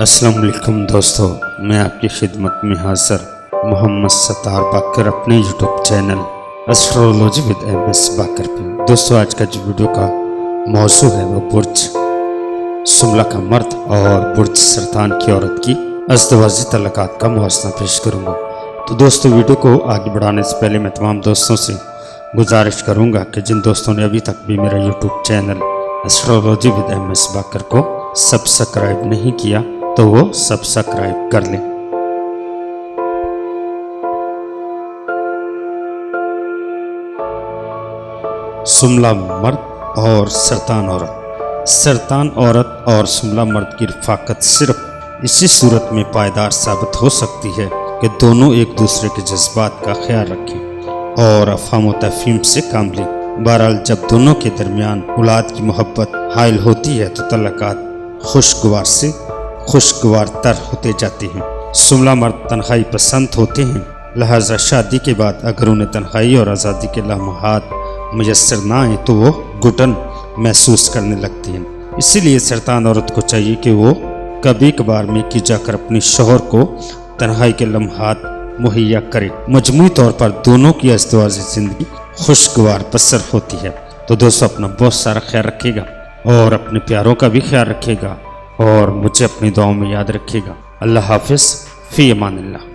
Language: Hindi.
अस्सलाम वालेकुम दोस्तों, मैं आपकी खिदमत में हाजिर मोहम्मद सत्तार बाकर अपने YouTube channel astrology with MS बाकर पे। दोस्तों, आज का जो वीडियो का मौजू है वो बुर्ज सुमला का मर्द और बुर्ज सरतान की औरत की अज़दवाजी तल्लुकात का मुआवजा पेश करूँगा। तो दोस्तों, वीडियो को आगे बढ़ाने से पहले मैं तमाम दोस्तों से गुजारिश करूँगा कि जिन दोस्तों ने अभी तक भी मेरा YouTube channel astrology with MS बाकर को सब्सक्राइब नहीं किया तो वो सब्सक्राइब कर लें। सुमला मर्द और सरतान औरत। सरतान औरत और सुमला मर्द की रफाकत सिर्फ इसी सूरत में पायदार साबित हो सकती है कि दोनों एक दूसरे के जज्बात का ख्याल रखें और अफ़हाम व तफ़हीम से काम लें। बहरहाल, जब दोनों के दरमियान औलाद की मोहब्बत हायल होती है तो तल्लुकात खुशगवार से खुशगवार तर होते जाते हैं। सुमला मर्द तन्हाई पसंद होते हैं, लिहाजा शादी के बाद अगर उन्हें तन्हाई और आज़ादी के लम्हात मुयस्सर ना आए तो वो घुटन महसूस करने लगती हैं। इसीलिए सरतान औरत को चाहिए कि वो कभी कभार में की जाकर अपने शौहर को तन्हाई के लम्हात मुहैया करे। मजमूई तौर पर दोनों की अज़दवाजी ज़िंदगी खुशगवार बसर होती है। तो दोस्तों, अपना बहुत सारा ख्याल रखिएगा और अपने प्यारों का भी ख्याल रखिएगा और मुझे अपनी दुआओं में याद रखिएगा। अल्लाह हाफिज़, फ़ी अमानिल्लाह।